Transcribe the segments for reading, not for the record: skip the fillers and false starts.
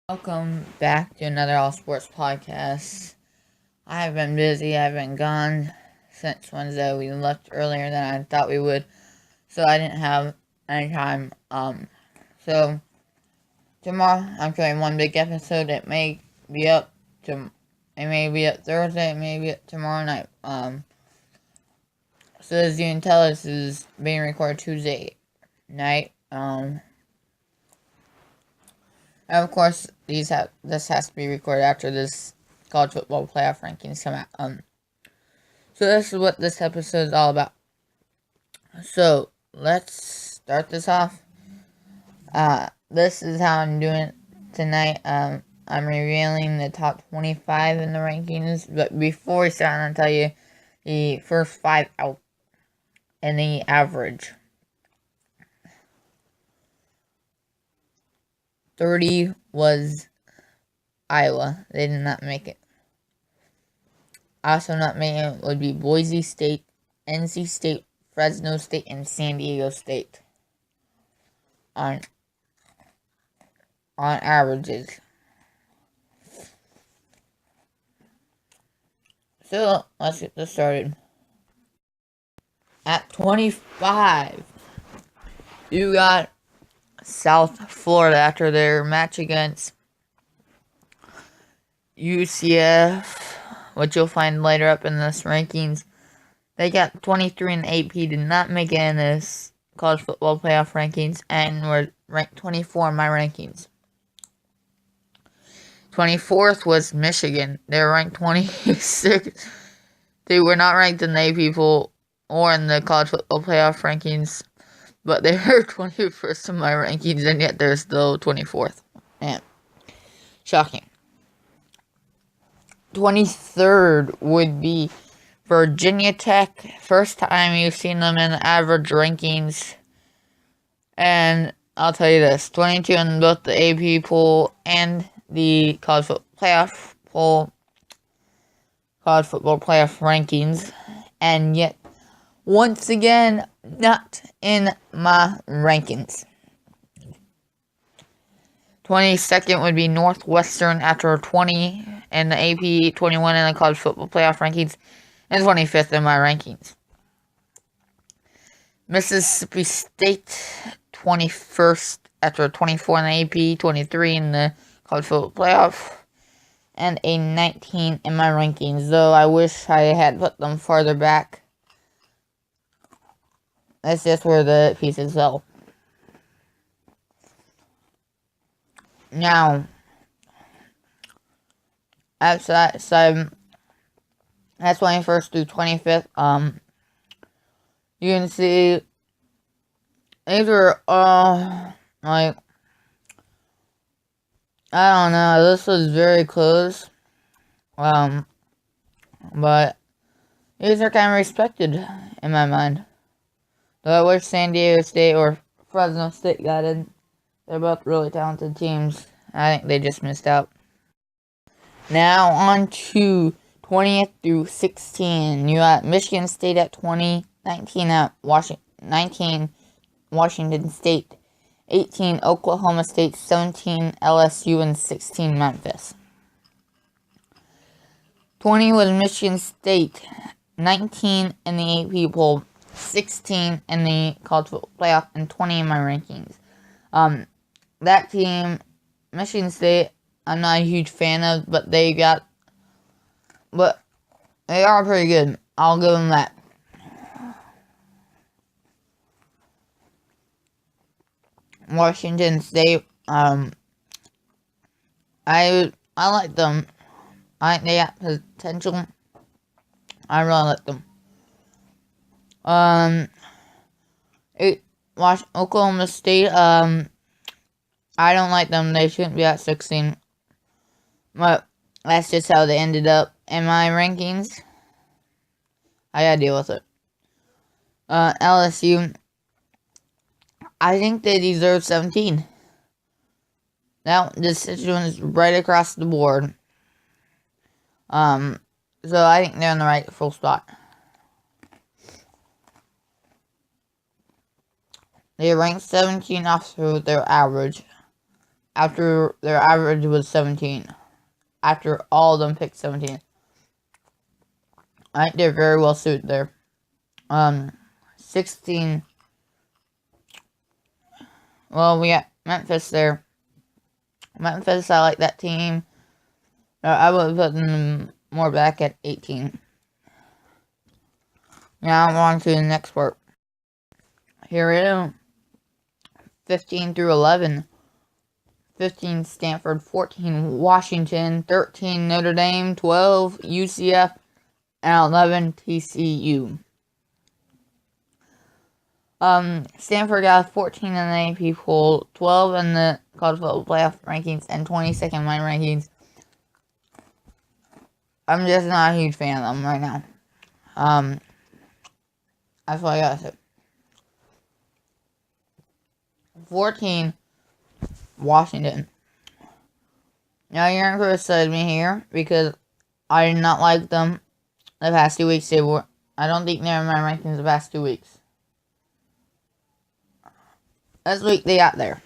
Welcome back to another All Sports podcast. I've been busy. I've been gone since Wednesday. We left earlier than I thought we would, so I didn't have any time. So tomorrow I'm doing one big episode. It may be up Thursday. It may be up tomorrow night. So as you can tell, this is being recorded Tuesday night. And of course, this has to be recorded after this college football playoff rankings come out. So this is what this episode is all about. So let's start this off. This is how I'm doing it tonight. I'm revealing the top 25 in the rankings, but before we start, I'm gonna tell you the first 5 out and the average. 30 was Iowa. They did not make it. Also not making it would be Boise State, NC State, Fresno State, and San Diego State on averages. So let's get this started. At 25, you got South Florida after their match against UCF, which you'll find later up in this rankings. They got 23 in AP, did not make it in this college football playoff rankings, and were ranked 24 in my rankings. 24th was Michigan. They were ranked 26. They were not ranked in the AP poll or in the college football playoff rankings, but they were 21st in my rankings, and yet they're still 24th. Man, shocking. 23rd would be Virginia Tech. First time you've seen them in the average rankings. And I'll tell you this, 22 in both the AP poll and the college football playoff rankings. And yet, once again, not in my rankings. 22nd would be Northwestern after 20 in the AP, 21 in the college football playoff rankings, and 25th in my rankings. Mississippi State, 21st after 24 in the AP, 23 in the college football playoff, and a 19 in my rankings, though I wish I had put them farther back. That's just where the pieces fell. Now, outside, so that's 21st through 25th. You can see these are like, I don't know. This was very close. But these are kind of respected in my mind. Though I wish San Diego State or Fresno State got in. They're both really talented teams. I think they just missed out. Now on to 20th through 16. You got Michigan State at 20, 19 at Washington State, 18 Oklahoma State, 17 LSU, and 16 Memphis. 20 was Michigan State, 19 in the AP poll, 16 in the college football playoff, and 20 in my rankings. That team, Michigan State, I'm not a huge fan of, but they are pretty good. I'll give them that. Washington State, I like them. I think they got potential. I really like them. Oklahoma State, I don't like them. They shouldn't be at 16. But that's just how they ended up in my rankings. I gotta deal with it. LSU, I think they deserve 17. That decision is right across the board. So I think they're in the right full spot. They ranked 17 off through their average. after their average was 17. After all of them picked 17. I think they're very well suited there. 16. Well, we got Memphis there. Memphis, I like that team. I would put them more back at 18. Now I'm on to the next part. Here we go. 15 through 11. 15 Stanford, 14 Washington, 13 Notre Dame, 12 UCF, and 11 TCU. Stanford got 14 in the AP poll, 12 in the college football playoff rankings, and 22nd in my rankings. I'm just not a huge fan of them right now. That's what I gotta say. 14, Washington. Now you're gonna criticize me here because I did not like them the past 2 weeks. I don't think they're in my rankings the past 2 weeks. This week they got there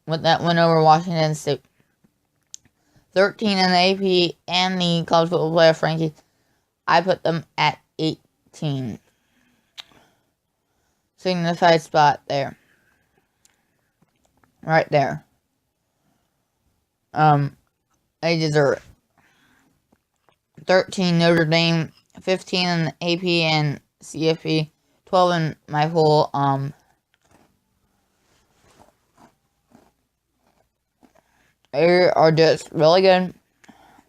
with that win over Washington State. 13 in the AP and the college football playoff rankings. I put them at 18. Signified spot there. Right there. They deserve it. 13 Notre Dame, 15 in the AP and CFP, 12 in my whole they are just really good.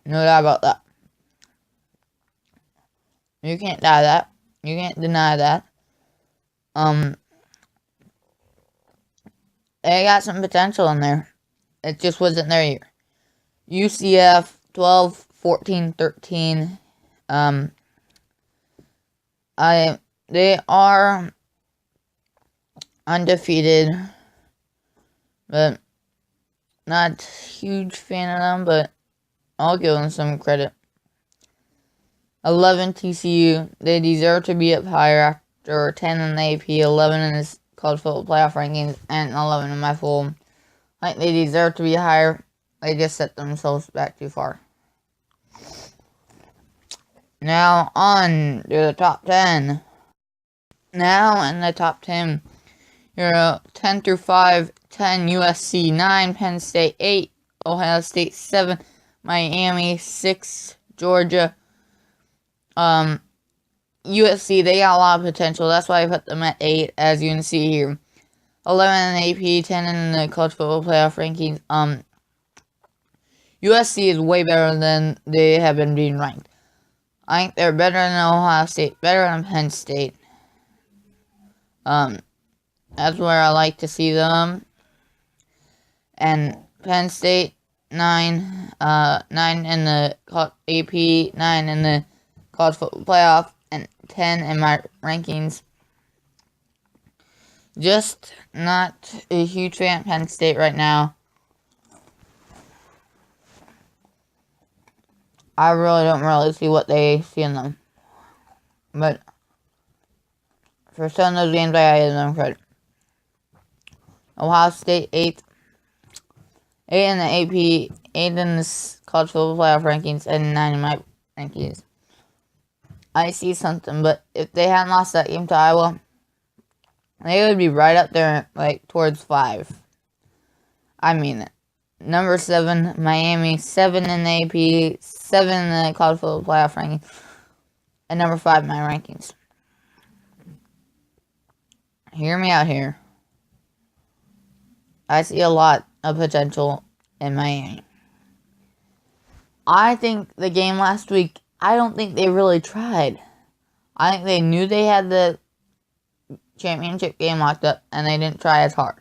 No doubt about that. You can't deny that. You can't deny that. They got some potential in there. It just wasn't their year. UCF 12, 14, 13. They are undefeated, but not huge fan of them, but I'll give them some credit. 11 TCU. They deserve to be up higher after 10 in the AP, 11 in the college football playoff rankings, and 11 in my full. I think they deserve to be higher. They just set themselves back too far. Now on to the top 10. Now in the top 10, you're 10 through 5, 10 USC, 9 Penn State, 8 Ohio State, 7 Miami, 6 Georgia. USC, they got a lot of potential. That's why I put them at 8, as you can see here. 11 in the AP, 10 in the college football playoff rankings. USC is way better than they have been being ranked. I think they're better than Ohio State, better than Penn State. That's where I like to see them. And Penn State, 9, 9 in the AP, 9 in the college football playoff, and 10 in my rankings. Just not a huge fan of Penn State right now. I really don't see what they see in them. But for some of those games, I give them credit. Ohio State, 8. 8 in the AP, 8 in the college football playoff rankings, and 9 in my rankings. I see something, but if they hadn't lost that game to Iowa, they would be right up there, like, towards 5. I mean it. Number 7, Miami, 7 in the AP, 7 in the college football playoff rankings, and number 5 in my rankings. Hear me out here. I see a lot of potential in Miami. I think the game last week, I don't think they really tried. I think they knew they had the championship game locked up, and they didn't try as hard.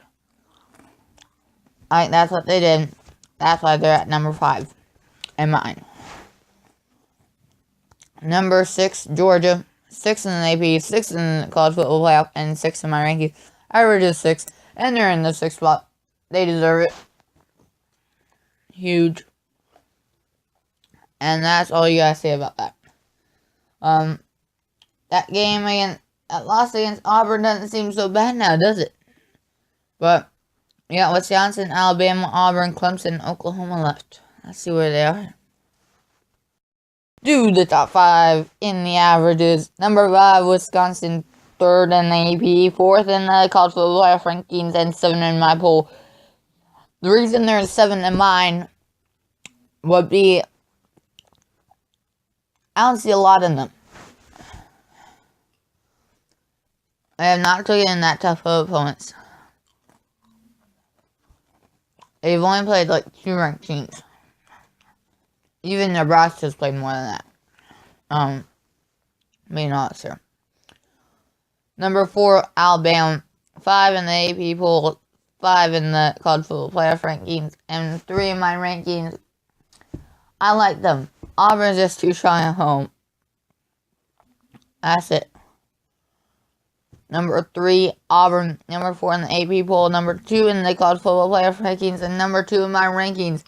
I think that's what they did. That's why they're at number 5 in mine. Number 6, Georgia. 6 in the AP, 6 in the college football playoff, and 6 in my rankings. Average is 6, and they're in the 6th spot. They deserve it. Huge. And that's all you gotta say about that. That game against, that loss against Auburn doesn't seem so bad now, does it? But You got Wisconsin, Alabama, Auburn, Clemson, Oklahoma left. Let's see where they are. Do the top 5 in the averages. Number 5, Wisconsin. 3rd in the AP. 4th in the college football playoff rankings. And 7 in my poll. The reason there's 7 in mine would be I don't see a lot in them. I have not taken that tough of opponents. They've only played like 2 ranked teams. Even Nebraska's played more than that. Being honest here. Number 4, Alabama. 5 in the AP poll. 5 in the college football playoff rankings. And 3 in my rankings. I like them. Auburn's just too strong at home. That's it. Number 3, Auburn. Number 4 in the AP poll. Number 2 in the college football playoff rankings. And number 2 in my rankings.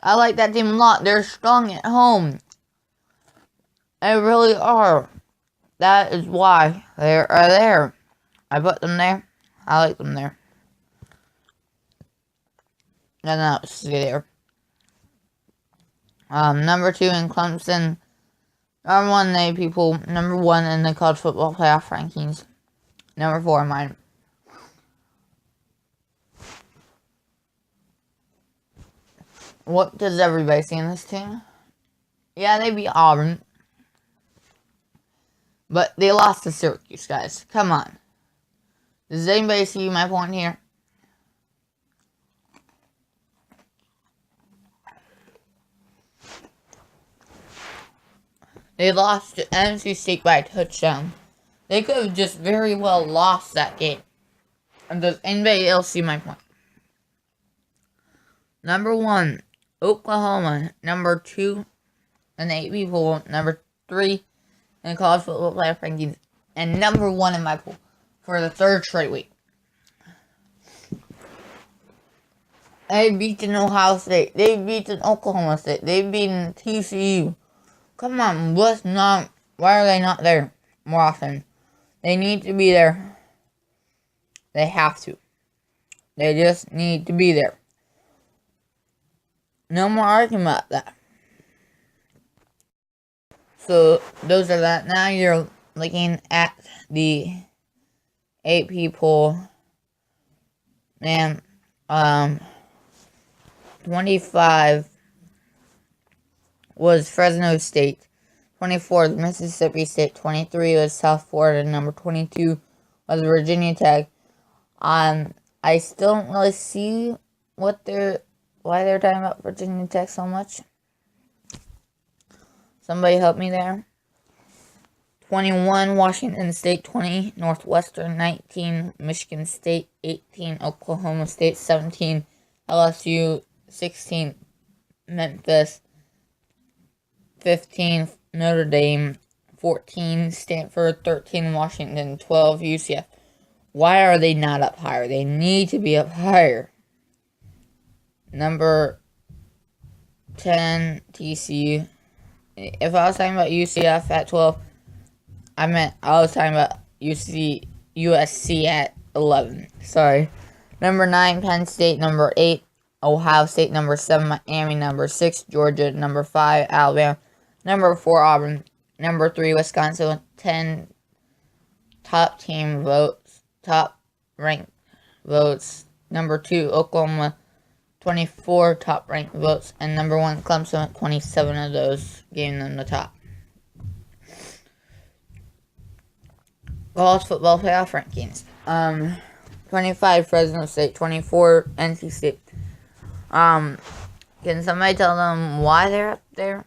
I like that team a lot. They're strong at home. They really are. That is why they are there. I put them there. I like them there. And now see there. Number 2 in Clemson. Number 1 in the AP poll. Number 1 in the college football playoff rankings. Number 4 in mine. What does everybody see in this team? Yeah, they beat Auburn. But they lost to Syracuse, guys. Come on. Does anybody see my point here? They lost to NC State by a touchdown. They could have just very well lost that game. And does anybody else see my point? Number 1, Oklahoma. Number 2 in the AP poll. Number 3 in college football playoff rankings. And number 1 in my poll for the 3rd straight week. They've beaten Ohio State. They've beaten Oklahoma State. They've beaten TCU. Come on, why are they not there more often? They need to be there. They have to. They just need to be there. No more arguing about that. So, those are that. Now you're looking at the AP poll. And, 25 was Fresno State. 24 was Mississippi State. 23 was South Florida. Number 22 was Virginia Tech. I still don't really see why they're talking about Virginia Tech so much. Somebody help me there. 21 Washington State. 20 Northwestern. 19 Michigan State. 18 Oklahoma State. 17 LSU. 16 Memphis. 15 Notre Dame. 14 Stanford. 13 Washington. 12 UCF. Why are they not up higher? They need to be up higher. Number 10 TCU. If I was talking about UCF at 12, I was talking about USC at 11. Sorry. Number 9 Penn State. Number 8 Ohio State. Number 7 Miami. Number 6 Georgia. Number 5 Alabama. Number 4 Auburn. Number 3 Wisconsin with 10 top team votes. Top ranked votes. Number 2 Oklahoma. 24 top ranked votes. And number 1 Clemson with 27 of those, giving them the top. College football playoff rankings. 25 Fresno State. 24 NC State. Can somebody tell them why they're up there?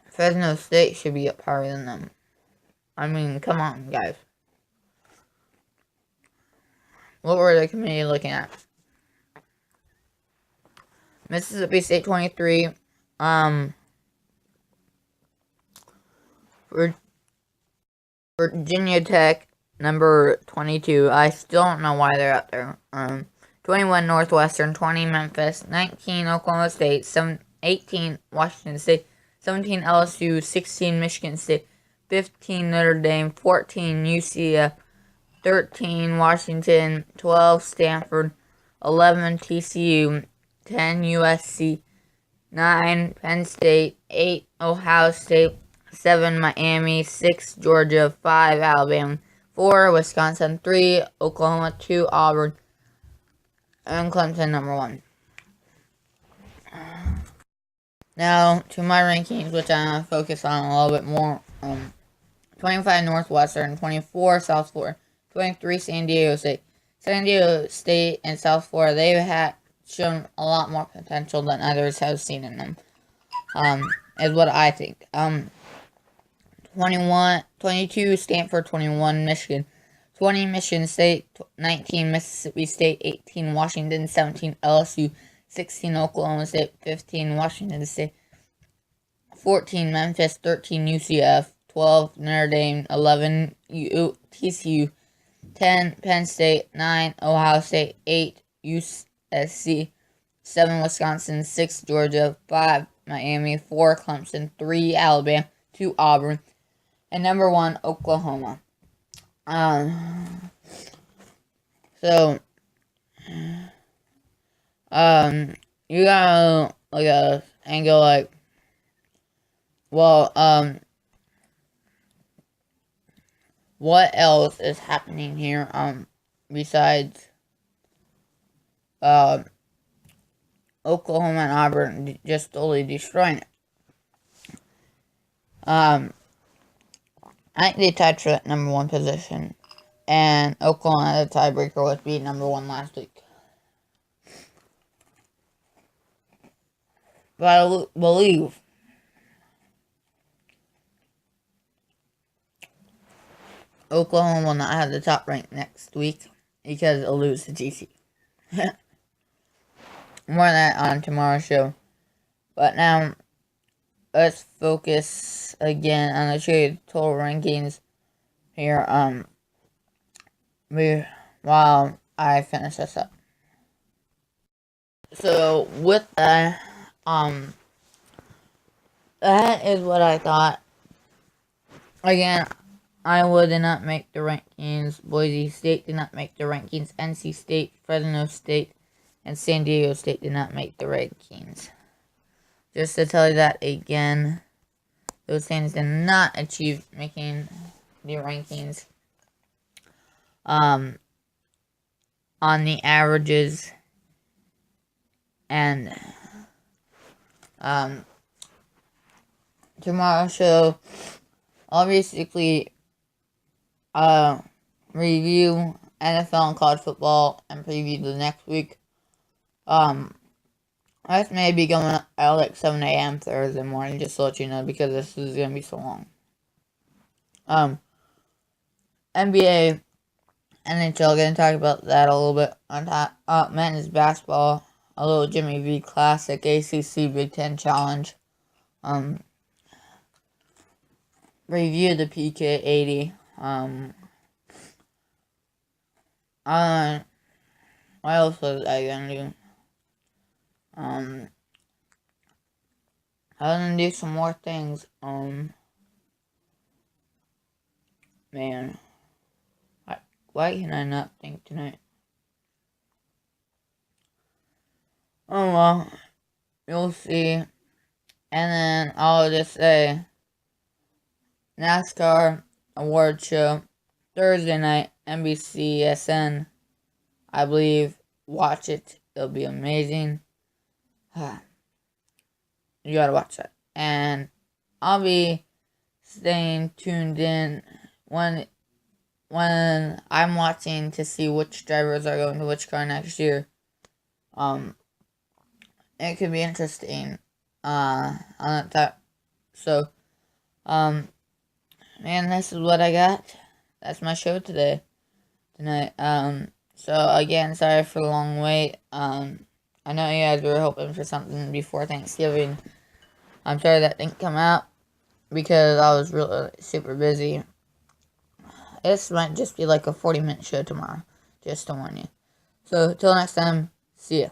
Fresno State should be up higher than them. I mean, come on, guys. What were the committee looking at? Mississippi State 23. Virginia Tech number 22. I still don't know why they're up there. 21 Northwestern, 20 Memphis, 19 Oklahoma State, 18 Washington State, 17 LSU, 16 Michigan State, 15 Notre Dame, 14 UCF, 13 Washington, 12 Stanford, 11 TCU, 10 USC, 9 Penn State, 8 Ohio State, 7 Miami, 6 Georgia, 5 Alabama, 4 Wisconsin, 3 Oklahoma, 2 Auburn, and Clemson number 1. Now to my rankings, which I'm going to focus on a little bit more. 25 Northwestern, 24 South Florida, 23 San Diego State. San Diego State and South Florida, they've had shown a lot more potential than others have seen in them. Is what I think. 22 Stanford, 21 Michigan, 20 Michigan State, 19 Mississippi State, 18 Washington, 17 LSU, 16 Oklahoma State, 15 Washington State, 14 Memphis, 13 UCF, 12 Notre Dame, 11 TCU, 10 Penn State, 9 Ohio State, 8 USC, 7 Wisconsin, 6 Georgia, 5 Miami, 4 Clemson, 3 Alabama, 2 Auburn, and number 1 Oklahoma. You gotta look at us and go like, well, what else is happening here, besides, Oklahoma and Auburn just totally destroying it? I think they tied for that number 1 position, and Oklahoma had a tiebreaker with being number 1 last week. But I believe Oklahoma will not have the top rank next week because it'll lose to GC. More on that on tomorrow's show. But now, let's focus again on the trade total rankings here, while I finish this up. So, with that, that is what I thought. Again, Iowa did not make the rankings, Boise State did not make the rankings, NC State, Fresno State, and San Diego State did not make the rankings. Just to tell you that again, those things did not achieve making the rankings. On the averages, and tomorrow's show, I'll basically review NFL and college football and preview the next week. This may be going up at like 7 a.m. Thursday morning, just to let you know, because this is going to be so long. NBA, NHL, going to talk about that a little bit. On top, men's basketball, a little Jimmy V Classic, ACC Big Ten Challenge. Review the PK80. What else was I going to do? I was going to do some more things. Man. Why can I not think tonight? Oh well, you'll see. And then I'll just say, NASCAR award show, Thursday night, NBCSN, I believe. Watch it. It'll be amazing. You gotta watch that. And I'll be staying tuned in when I'm watching to see which drivers are going to which car next year. It could be interesting on that top. So, man, this is what I got. That's my show tonight. So again, sorry for the long wait. I know you guys were hoping for something before Thanksgiving. I'm sorry that didn't come out because I was really super busy. This might just be like a 40-minute show tomorrow, just to warn you. So, till next time, see ya.